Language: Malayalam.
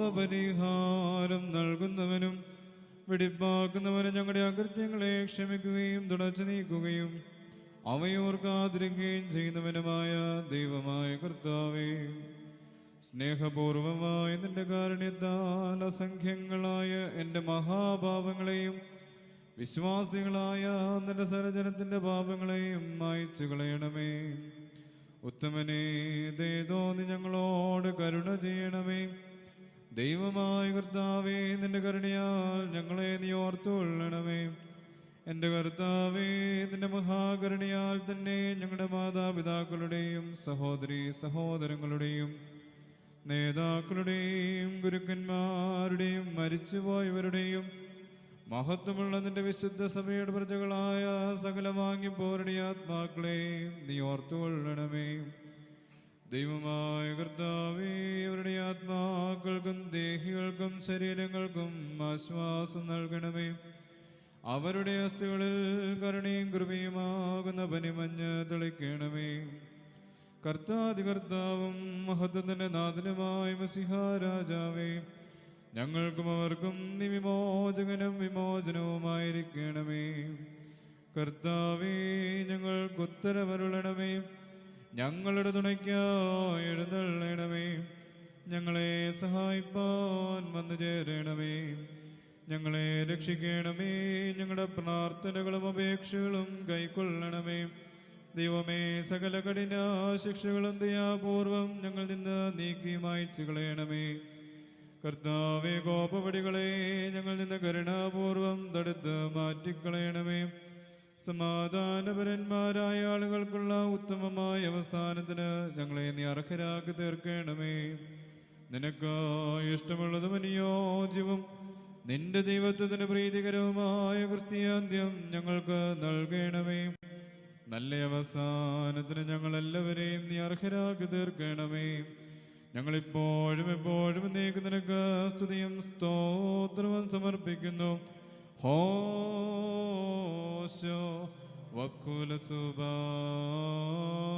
പാപപരിഹാരം നൽകുന്നവനും വെടിപ്പാക്കുന്നവനും ഞങ്ങളുടെ അകൃത്യങ്ങളെ ക്ഷമിക്കുകയും തുടച്ചു നീക്കുകയും അവയോർക്കാതിരിക്കുകയും ചെയ്യുന്നവനുമായ ദൈവമായ കർത്താവേ, സ്നേഹപൂർവമായ നിന്റെ കാരുണ്യത്താൽ അസംഖ്യങ്ങളായ എൻ്റെ മഹാപാപങ്ങളെയും വിശ്വാസികളായ നിന്റെ സരജനത്തിന്റെ പാപങ്ങളെയും മായ്ച്ചു കളയണമേ. ഉത്തമനേ, ദയതോന്നി ഞങ്ങളോട് കരുണ ചെയ്യണമേ. ദൈവമായ കർത്താവേ, നിന്റെ കരുണയാൽ ഞങ്ങളെ നീ ഓർത്തുകൊള്ളണമേ. എൻ്റെ കർത്താവേ, നിന്റെ മഹാകരുണയാൽ തന്നെ ഞങ്ങളുടെ മാതാപിതാക്കളുടെയും സഹോദരീ സഹോദരങ്ങളുടെയും നേതാക്കളുടെയും ഗുരുക്കന്മാരുടെയും മരിച്ചുപോയവരുടെയും മഹത്വമുള്ള നിന്റെ വിശുദ്ധ സഭയുടെ പ്രജകളായ സകല വാങ്ങിപ്പോരുടെ ആത്മാക്കളെ നീ ഓർത്തുകൊള്ളണമേ. ദൈവമായ കർത്താവേ, അവരുടെ ആത്മാക്കൾക്കും ദേഹികൾക്കും ശരീരങ്ങൾക്കും ആശ്വാസം നൽകണമേ. അവരുടെ അസ്ഥികളിൽ കരുണയും കൃപയുമാകുന്ന പനിമഞ്ഞ് തെളിക്കണമേ. കർത്താധികർത്താവും മഹത്വത്തിന്റെ നാഥനുമായ മസിഹാ രാജാവേ, ഞങ്ങൾക്കും അവർക്കും നീ വിമോചകനും വിമോചനവുമായിരിക്കണമേ. കർത്താവേ, ഞങ്ങൾക്ക് ഉത്തരമരുളണമേ. ഞങ്ങളുടെ തുണയ്ക്കായി എഴുന്നള്ളണമേ. ഞങ്ങളെ സഹായിപ്പാൻ വന്നു ചേരണമേ. ഞങ്ങളെ രക്ഷിക്കണമേ. ഞങ്ങളുടെ പ്രാർത്ഥനകളും അപേക്ഷകളും കൈക്കൊള്ളണമേ. ദൈവമേ, സകല കഠിന ശിക്ഷകളും ദയാപൂർവം ഞങ്ങൾ നിന്ന് നീക്കി മായ്ച്ചു കളയണമേ. കർത്താവേ, കോപവടികളെ ഞങ്ങൾ നിന്ന് കരുണാപൂർവം തടുത്ത് മാറ്റിക്കളയണമേ. സമാധാനപരന്മാരായ ആളുകൾക്കുള്ള ഉത്തമമായ അവസാനത്തിന് ഞങ്ങളെ നീ അർഹരാക്കി തീർക്കണമേ. നിനക്ക് ഇഷ്ടമുള്ളതും അനുയോജ്യവും നിന്റെ ദൈവത്വത്തിന് പ്രീതികരവുമായ ക്രിസ്ത്യാന്ത്യം ഞങ്ങൾക്ക് നൽകണമേ. നല്ല അവസാനത്തിന് ഞങ്ങളെല്ലാവരെയും നീ അർഹരാക്കി തീർക്കണമേ. ഞങ്ങളിപ്പോഴും എപ്പോഴും നിനക്ക് സ്തുതിയും സ്തോത്രവും സമർപ്പിക്കുന്നു. ഹോശോ വക്കുല സുബാൻ.